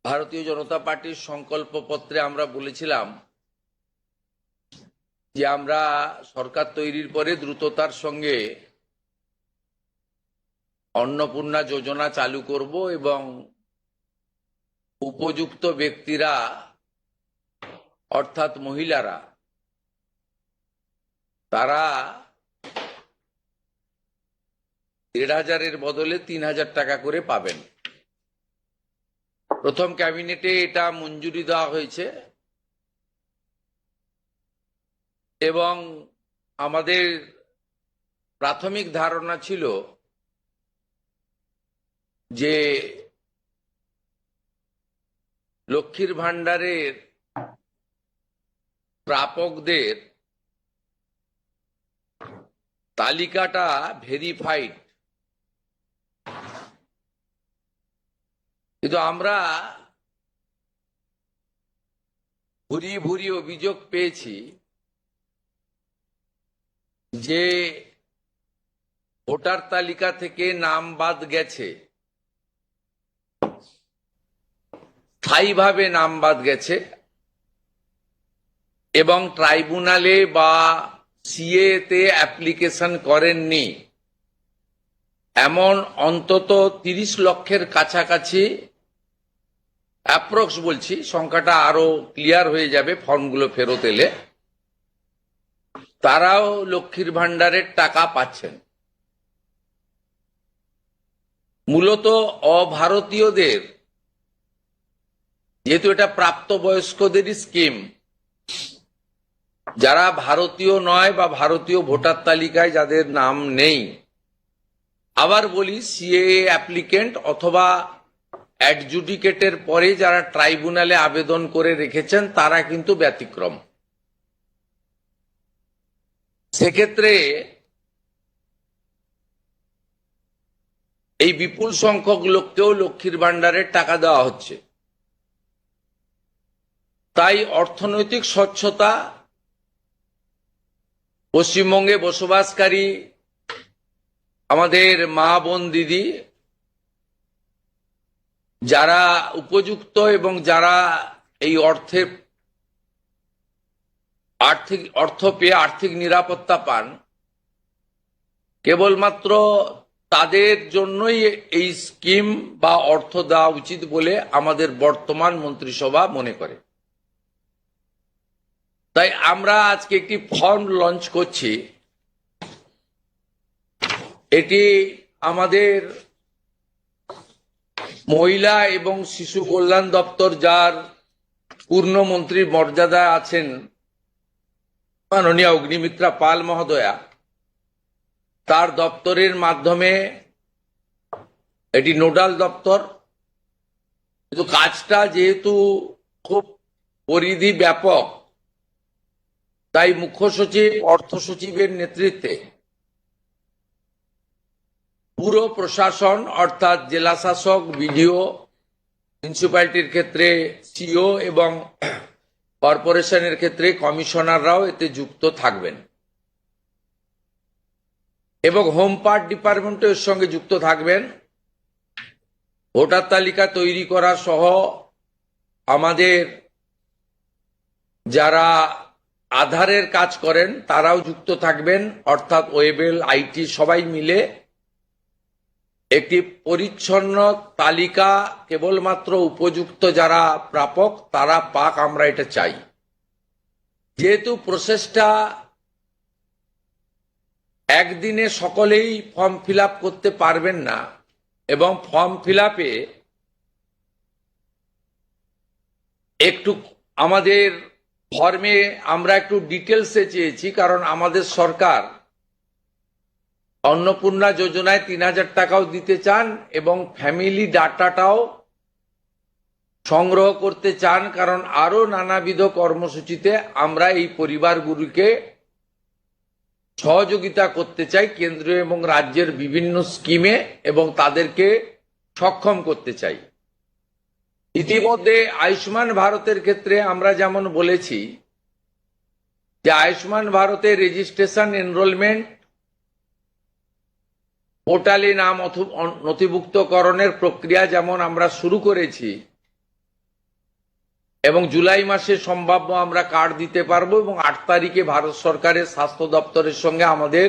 ভারতীয় জনতা পার্টির সংকল্পপত্রে আমরা বলেছিলাম যে আমরা সরকার তৈরির পরে দ্রুততার সঙ্গে অন্নপূর্ণা যোজনা চালু করব এবং উপযুক্ত ব্যক্তিরা অর্থাৎ মহিলারা তারা ১,৫০০-এর বদলে ৩,০০০ টাকা করে পাবেন। প্রথম ক্যাবিনেটে এটা মঞ্জুরি দেওয়া হয়েছে এবং আমাদের প্রাথমিক ধারণা ছিল যে লক্ষ্মীর ভাণ্ডারের প্রাপকদের তালিকাটা ভেরিফাইড, কিন্তু আমরা ভুরি ভুরি অভিযোগ পেয়েছি যে ভোটার তালিকা থেকে নাম বাদ গেছে, স্থায়ীভাবে নাম বাদ গেছে এবং ট্রাইব্যুনালে বা সিএ তে অ্যাপ্লিকেশন করেননি এমন অন্তত ৩০ লক্ষের কাছাকাছি, অ্যাপ্রক্স বলছি, সংখ্যাটা আরো ক্লিয়ার হয়ে যাবে ফর্মগুলো ফেরত এলে, তারাও লক্ষ্মীর ভাণ্ডারের টাকা পাচ্ছেন। মূলত অভারতীয়দের, যেহেতু এটা প্রাপ্তবয়স্কদেরই স্কিম, যারা ভারতীয় নয় বা ভারতীয় ভোটার তালিকায় যাদের নাম নেই, আবার বলি সিএএ অ্যাপ্লিকেন্ট অথবা অ্যাডজুডিকেটের পরে যারা ট্রাইব্যুনালে আবেদন করে রেখেছেন তারা কিন্তু ব্যতিক্রম। সেক্ষেত্রে এই বিপুল সংখ্যক লোককেও লক্ষ্মীর ভাণ্ডারের টাকা দেওয়া হচ্ছে। তাই অর্থনৈতিক স্বচ্ছতা, পশ্চিমবঙ্গে বসবাসকারী আমাদের মা বোন দিদি যারা উপযুক্ত এবং যারা এই অর্থ পেয়ে আর্থিক নিরাপত্তা পান, কেবলমাত্র তাদের জন্যই এই স্কিম বা অর্থ দেওয়া উচিত বলে আমাদের বর্তমান মন্ত্রিসভা মনে করে। তাই আমরা আজকে একটি ফর্ম লঞ্চ করছি। এটি আমাদের মহিলা এবং শিশু কল্যাণ দপ্তর, যার পূর্ণমন্ত্রীর মর্যাদা আছেন মাননীয় অগ্নিমিত্রা পাল মহোদয়া, তার দপ্তরের মাধ্যমে, এটি নোডাল দপ্তর, কিন্তু কাজটা যেহেতু খুব পরিধি ব্যাপক, তাই মুখ্য সচিব, অর্থ সচিবের নেতৃত্বে পুরো প্রশাসন অর্থাৎ জেলা শাসক, বিডিও, মিউনিসিপ্যালিটির ক্ষেত্রে সিও এবং কর্পোরেশনের ক্ষেত্রে কমিশনাররাও এতে যুক্ত থাকবেন এবং হোম পার্ট ডিপার্টমেন্টও এর সঙ্গে যুক্ত থাকবেন। ভোটার তালিকা তৈরি করা সহ আমাদের যারা আধারের কাজ করেন তারাও যুক্ত থাকবেন, অর্থাৎ ওয়েবেল, আইটি সবাই মিলে একটি পরিচ্ছন্ন তালিকা কেবলমাত্র উপযুক্ত যারা প্রাপক তারা পাক, আমরা এটা চাই। যেহেতু প্রসেসটা একদিনে সকলেই ফর্ম ফিল আপ করতে পারবেন না এবং ফর্ম ফিল আপে একটু আমাদের ফর্মে আমরা একটু ডিটেলসে চেয়েছি, কারণ আমাদের সরকার অন্নপূর্ণা যোজনায় ৩,০০০ টাকাও দিতে চান এবং ফ্যামিলি ডাটাটাও সংগ্রহ করতে চান, কারণ আরো নানাবিধ কর্মসূচিতে আমরা এই পরিবারগুলিকে সহযোগিতা করতে চাই কেন্দ্রীয় এবং রাজ্যের বিভিন্ন স্কিমে এবং তাদেরকে সক্ষম করতে চাই। ইতিমধ্যে আয়ুষ্মান ভারতের ক্ষেত্রে আমরা যেমন বলেছি যে আয়ুষ্মান ভারতের রেজিস্ট্রেশন, এনরোলমেন্ট, পোর্টালে নাম নথিভুক্তকরণের প্রক্রিয়া যেমন আমরা শুরু করেছি, এবং জুলাই মাসে সম্ভাব্য আমরা কার্ড দিতে পারবো এবং 8 তারিখে ভারত সরকারের স্বাস্থ্য দপ্তরের সঙ্গে আমাদের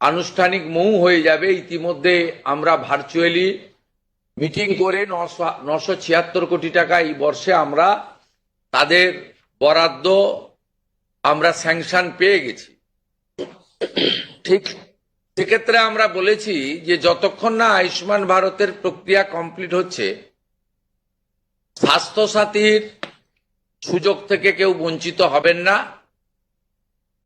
আনুষ্ঠানিক মৌ হয়ে যাবে। ইতিমধ্যে আমরা ভার্চুয়ালি মিটিং করে 976 কোটি টাকা এই বর্ষে আমরা তাদের বরাদ্দ আমরা স্যাংশন পেয়ে গেছি। ঠিক সেক্ষেত্রে আমরা বলেছি যে যতক্ষণ না আয়ুষ্মান ভারতের প্রক্রিয়া কমপ্লিট হচ্ছে, স্বাস্থ্যসাথীর সুযোগ থেকে কেউ বঞ্চিত হবেন না।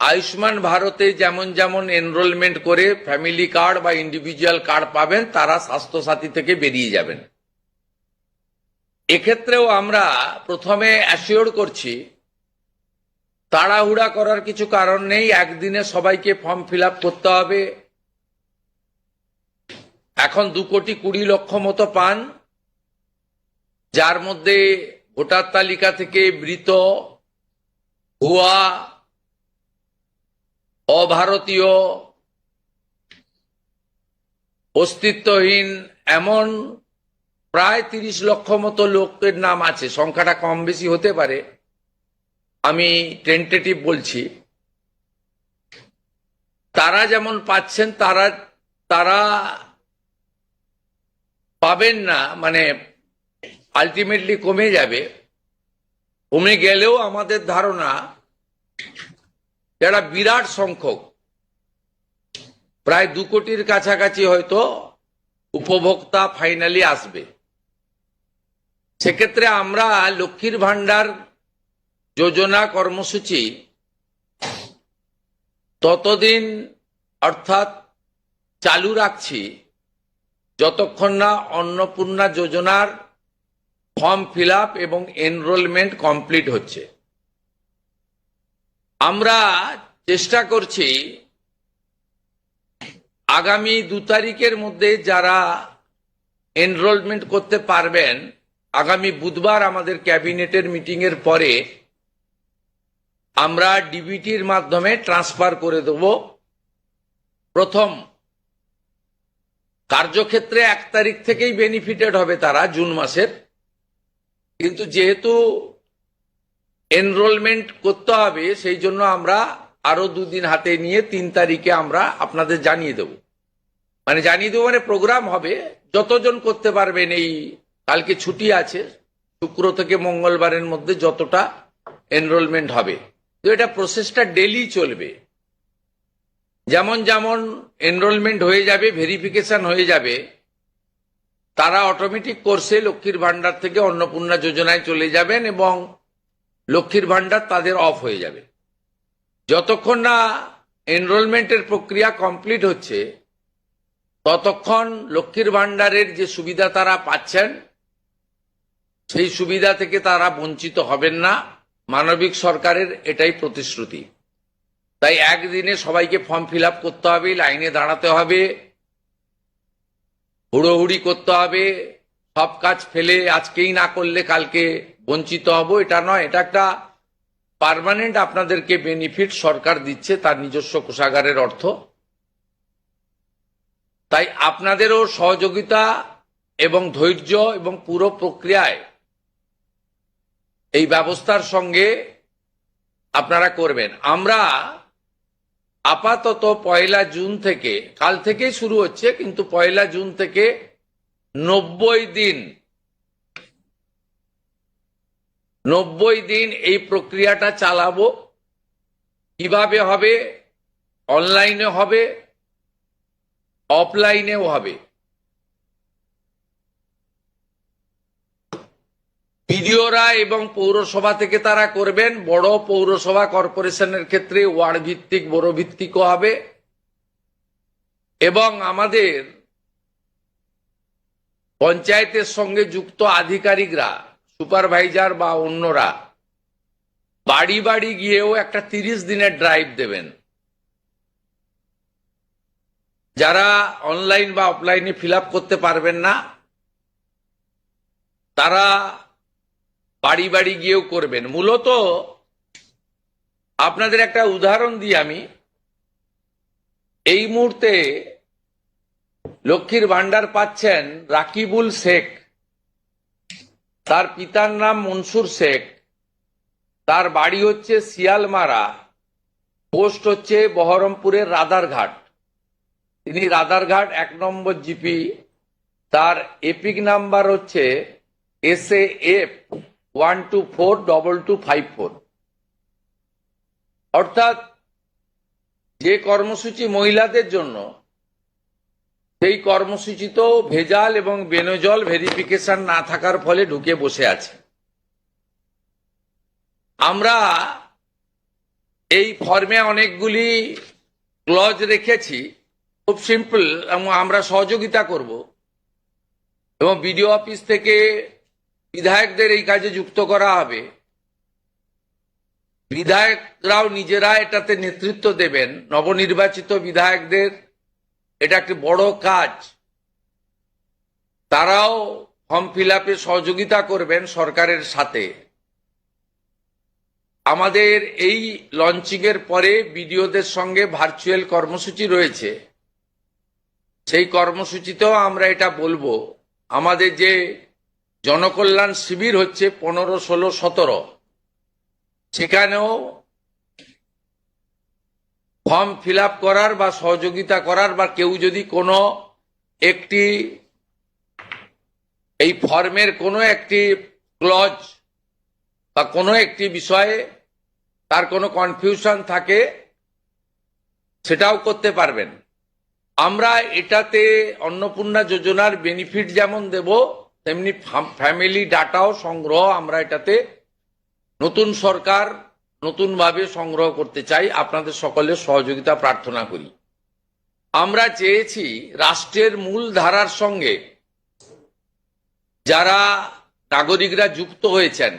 আয়ুষ্মান ভারতে যেমন যেমন এনরোলমেন্ট করে ফ্যামিলি কার্ড বা ইন্ডিভিজুয়াল কার্ড পাবেন, তারা স্বাস্থ্যসাথী থেকে বেরিয়ে যাবেন। এক্ষেত্রেও আমরা প্রথমে অ্যাসিওর করছি, তাড়াহুড়া করার কিছু কারণ নেই। একদিনে সবাইকে ফর্ম ফিল আপ করতে হবে। এখন 2,20,00,000 মতো পান, যার মধ্যে ভোটার তালিকা থেকে মৃত, ভুয়া, অভারতীয়, অস্তিত্বহীন এমন প্রায় 30 লক্ষ মতো লোকের নাম আছে। সংখ্যাটা কম বেশি হতে পারে, আমি টেন্টেটিভ বলছি। তারা যেমন পাচ্ছেন তারা পাবেন না, মানে আলটিমেটলি কমে যাবে। কমে গেলেও আমাদের ধারণা যারা বিরাট সংখ্যক, প্রায় 2 কোটির কাছাকাছি হয়তো উপভোক্তা ফাইনালি আসবে। সেক্ষেত্রে আমরা লক্ষ্মীর ভান্ডার যোজনা কর্মসূচি ততদিন অর্থাৎ চালু রাখছি যতক্ষণ না অন্নপূর্ণা যোজনার ফর্ম ফিল আপ এবং এনরোলমেন্ট কমপ্লিট হচ্ছে। আমরা চেষ্টা করছি আগামী 2 তারিখের মধ্যে যারা এনরোলমেন্ট করতে পারবেন, আগামী বুধবার আমাদের ক্যাবিনেটের মিটিং এর পরে আমরা ডিবিটির মাধ্যমে ট্রান্সফার করে দেব। প্রথম কার্যক্ষেত্রে 1 তারিখ থেকেই বেনিফিটেড হবে তারা, জুন মাসের। কিন্তু যেহেতু এনরোলমেন্ট করতে হবে, সেই জন্য আমরা আরো 2 দিন হাতে নিয়ে 3 তারিখে আমরা আপনাদের জানিয়ে দেব। মানে প্রোগ্রাম হবে, যতজন করতে পারবেন। এই কালকে ছুটি আছে, শুক্র থেকে মঙ্গলবারের মধ্যে যতটা এনরোলমেন্ট হবে। তো এটা প্রসেসটা ডেলি চলবে। যেমন যেমন এনরোলমেন্ট হয়ে যাবে, ভেরিফিকেশন হয়ে যাবে, তারা অটোমেটিক কোর্সে লক্ষ্মীর ভান্ডার থেকে অন্নপূর্ণা যোজনায় চলে যাবেন এবং লক্ষ্মীর ভান্ডার তাদের অফ হয়ে যাবে। যতক্ষণ না এনরোলমেন্টের প্রক্রিয়া কমপ্লিট হচ্ছে, ততক্ষণ লক্ষ্মীর ভান্ডারের যে সুবিধা তারা পাচ্ছেন, সেই সুবিধা থেকে তারা বঞ্চিত হবেন না। মানবিক সরকারের এটাই প্রতিশ্রুতি। তাই একদিনে সবাইকে ফর্ম ফিল আপ করতে হবে, লাইনে দাঁড়াতে হবে, হুড়োহুড়ি করতে হবে, সব কাজ ফেলে আজকেই না করলে কালকে বঞ্চিত হব, এটা নয়। এটা একটা পার্মানেন্ট আপনাদেরকে বেনিফিট সরকার দিচ্ছে তার নিজস্ব কোষাগারের অর্থ। তাই আপনাদেরও সহযোগিতা এবং ধৈর্য এবং পুরো প্রক্রিয়ায় এই ব্যবস্থার সঙ্গে আপনারা করবেন। আমরা আপাতত 1 জুন থেকে, কাল থেকেই শুরু হচ্ছে, কিন্তু 1 জুন থেকে 90 দিন এই প্রক্রিয়াটা চালাবো। কিভাবে হবে? অনলাইনে হবে, অফলাইনেও হবে। বিডিওরা এবং পৌরসভা থেকে তারা করবেন। বড় পৌরসভা কর্পোরেশনের ক্ষেত্রে ওয়ার্ড ভিত্তিক, বড় ভিত্তিকও হবে। এবং আমাদের পঞ্চায়েতের সঙ্গে যুক্ত আধিকারিকরা, সুপারভাইজার বা অন্যরা বাড়ি বাড়ি গিয়েও একটা 30 দিনের ড্রাইভ দেবেন। যারা অনলাইন বা অফলাইনে ফিল আপ করতে পারবেন না, তারা বাড়ি বাড়ি গিয়েও করবেন। মূলত আপনাদের একটা উদাহরণ দিই আমি। এই মুহূর্তে লক্ষ্মীর ভান্ডার পাচ্ছেন রাকিবুল শেখ, তার পিতার নাম মনসুর শেখ, তার বাড়ি হচ্ছে শিয়ালমারা, পোস্ট হচ্ছে বহরমপুরের রাদারঘাট। তিনি রাদারঘাট 1 নম্বর জিপি। তার এপিক নাম্বার হচ্ছে SAF 1242254। অর্থাৎ যে কর্মসূচি মহিলাদের জন্য, সেই কর্মসূচি তো ভেজাল এবং বেনজল ভেরিফিকেশন না থাকার ফলে ঢুকে বসে আছে। আমরা এই ফর্মে অনেকগুলি ক্লজ রেখেছি, খুব সিম্পল, এবং আমরা সহযোগিতা করব এবং বিডিও অফিস থেকে বিধায়কদের এই কাজে যুক্ত করা হবে। বিধায়করাও নিজেরা এটাতে নেতৃত্ব দেবেন। নবনির্বাচিত বিধায়কদের এটা একটি বড় কাজ, তারাও ফর্ম ফিল আপে সহযোগিতা করবেন সরকারের সাথে। আমাদের এই লঞ্চিং এর পরে বিডিওদের সঙ্গে ভার্চুয়াল কর্মসূচি রয়েছে, সেই কর্মসূচিতেও আমরা এটা বলবো। আমাদের যে জনকল্যাণ শিবির হচ্ছে 15, 16, 17, সেখানেও ফর্ম ফিল আপ করার বা সহযোগিতা করার, বা কেউ যদি কোনো একটি এই ফর্মের কোনো একটি ক্লজ বা কোনো একটি বিষয়ে তার কোনো কনফিউশন থাকে, সেটাও করতে পারবেন। আমরা এটাতে অন্নপূর্ণা যোজনার বেনিফিট যেমন দেব, তেমনি ফ্যামিলি ডাটাও সংগ্রহ আমরা এটাতে নতুন সরকার নতুনভাবে সংগ্রহ করতে চাই। আপনাদের সকলের সহযোগিতা প্রার্থনা করি। আমরা চেয়েছি রাষ্ট্রের মূল ধারার সঙ্গে যারা নাগরিকরা যুক্ত হয়েছেন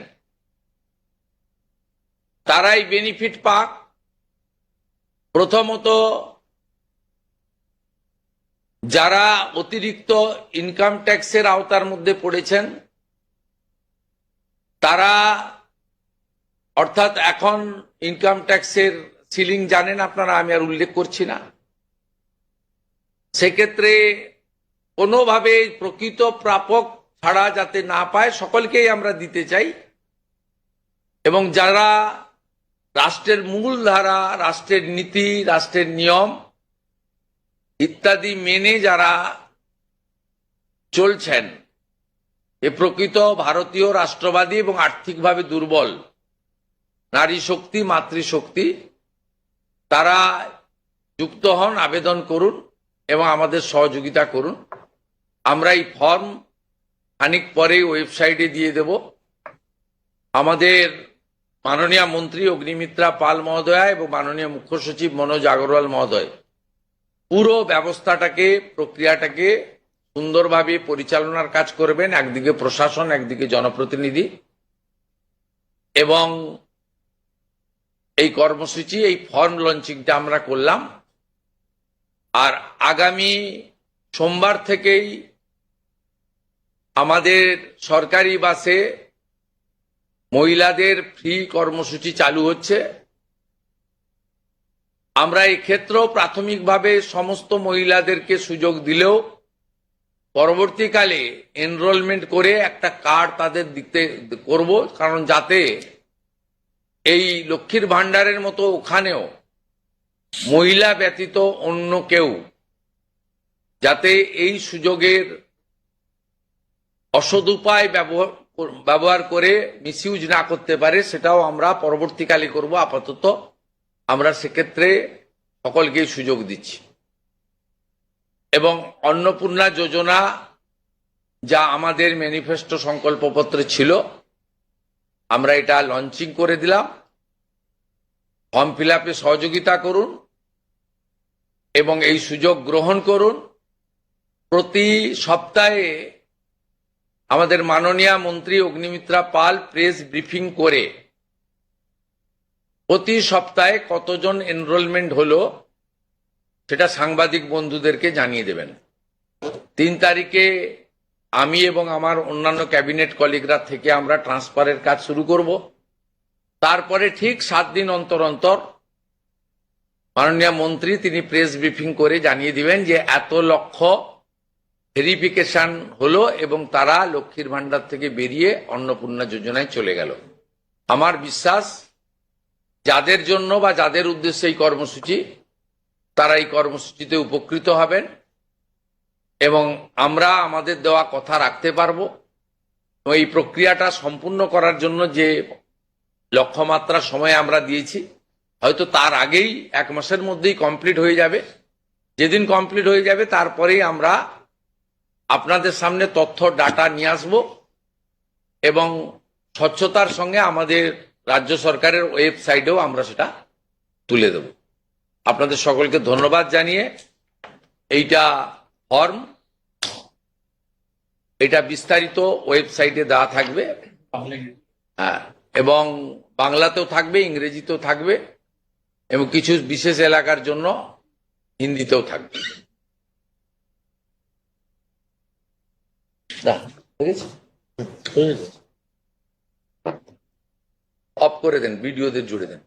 তারাই বেনিফিট পাক। প্রথমত, যারা অতিরিক্ত ইনকাম ট্যাক্সের আওতার মধ্যে পড়েছেন তারা, অর্থাৎ এখন ইনকাম ট্যাক্সের সিলিং জানেন আপনারা, আমি আর উল্লেখ করছি না। সেক্ষেত্রে কোনোভাবে প্রকৃত প্রাপক ছাড়া যাতে না পায়, সকলকেই আমরা দিতে চাই। এবং যারা রাষ্ট্রের মূল ধারা, রাষ্ট্রের নীতি, রাষ্ট্রের নিয়ম ইত্যাদি মেনে যারা চলছেন, এ প্রকৃত ভারতীয় রাষ্ট্রবাদী এবং আর্থিকভাবে দুর্বল নারী শক্তি, মাতৃশক্তি, তারা যুক্ত হন, আবেদন করুন এবং আমাদের সহযোগিতা করুন। আমরা এই ফর্ম খানিক পরে ওয়েবসাইটে দিয়ে দেব। আমাদের মাননীয় মন্ত্রী অগ্নিমিত্রা পাল মহোদয়া এবং মাননীয় মুখ্য সচিব মনোজ আগরওয়াল মহোদয় পুরো ব্যবস্থাটাকে, প্রক্রিয়াটাকে সুন্দরভাবে পরিচালনার কাজ করবেন। একদিকে প্রশাসন, একদিকে জনপ্রতিনিধি। এবং এই কর্মসূচি, এই ফর্ম লঞ্চিংটা আমরা করলাম। আর আগামী সোমবার থেকেই আমাদের সরকারি বাসে মহিলাদের ফ্রি কর্মসূচি চালু হচ্ছে। আমরা এই ক্ষেত্রেও প্রাথমিকভাবে সমস্ত মহিলাদেরকে সুযোগ দিলেও পরবর্তীকালে এনরোলমেন্ট করে একটা কার্ড তাদের দিতে করব, কারণ যাতে এই লক্ষ্মীর ভান্ডারের মতো ওখানেও মহিলা ব্যতীত অন্য কেউ যাতে এই সুযোগের অসদুপায় ব্যবহার করে মিসইউজ না করতে পারে, সেটাও আমরা পরবর্তীকালে করব। আপাতত আমরা সেক্ষেত্রে সকলকেই সুযোগ দিচ্ছি। এবং অন্নপূর্ণা যোজনা যা আমাদের ম্যানিফেস্টো সংকল্পপত্রে ছিল, আমরা এটা লঞ্চিং করে দিলাম। ফর্ম ফিল আপে সহযোগিতা করুন এবং এই সুযোগ গ্রহণ করুন। প্রতি সপ্তাহে আমাদের মাননীয় মন্ত্রী অগ্নিমিত্রা পাল প্রেস ব্রিফিং করে প্রতি সপ্তাহে কতজন এনরোলমেন্ট হলো সেটা সাংবাদিক বন্ধুদেরকে জানিয়ে দেবেন। 3 তারিখে আমি এবং আমার অন্যান্য ক্যাবিনেট কলিগরা থেকে আমরা ট্রান্সফারের কাজ শুরু করব। তারপরে ঠিক 7 দিন অন্তর অন্তর মাননীয় মন্ত্রী তিনি প্রেস ব্রিফিং করে জানিয়ে দিবেন যে এত লক্ষ ভেরিফিকেশন হলো এবং তারা লক্ষ্মীর ভান্ডার থেকে বেরিয়ে অন্নপূর্ণা যোজনায় চলে গেল। আমার বিশ্বাস যাদের জন্য বা যাদের উদ্দেশ্যে এই কর্মসূচি, তারা এই কর্মসূচিতে উপকৃত হবেন এবং আমরা আমাদের দেওয়া কথা রাখতে পারবো। এই প্রক্রিয়াটা সম্পূর্ণ করার জন্য যে লক্ষ্যমাত্রা সময় আমরা দিয়েছি, হয়তো তার আগেই 1 মাসের মধ্যেই কমপ্লিট হয়ে যাবে। যেদিন কমপ্লিট হয়ে যাবে তারপরেই আমরা আপনাদের সামনে তথ্য ডাটা নিয়ে আসব এবং স্বচ্ছতার সঙ্গে আমাদের রাজ্য সরকারের ওয়েবসাইটেও আমরা সেটা তুলে দেব। আপনাদের সকলকে ধন্যবাদ জানিয়ে এইটা ফর্ম, এটা বিস্তারিত ওয়েবসাইটে দেওয়া থাকবে, হ্যাঁ, এবং বাংলাতেও থাকবে, ইংরেজিতেও থাকবে এবং কিছু বিশেষ এলাকার জন্য হিন্দিতেও থাকবে। অফ করে দেন, ভিডিওদের জুড়ে দেন।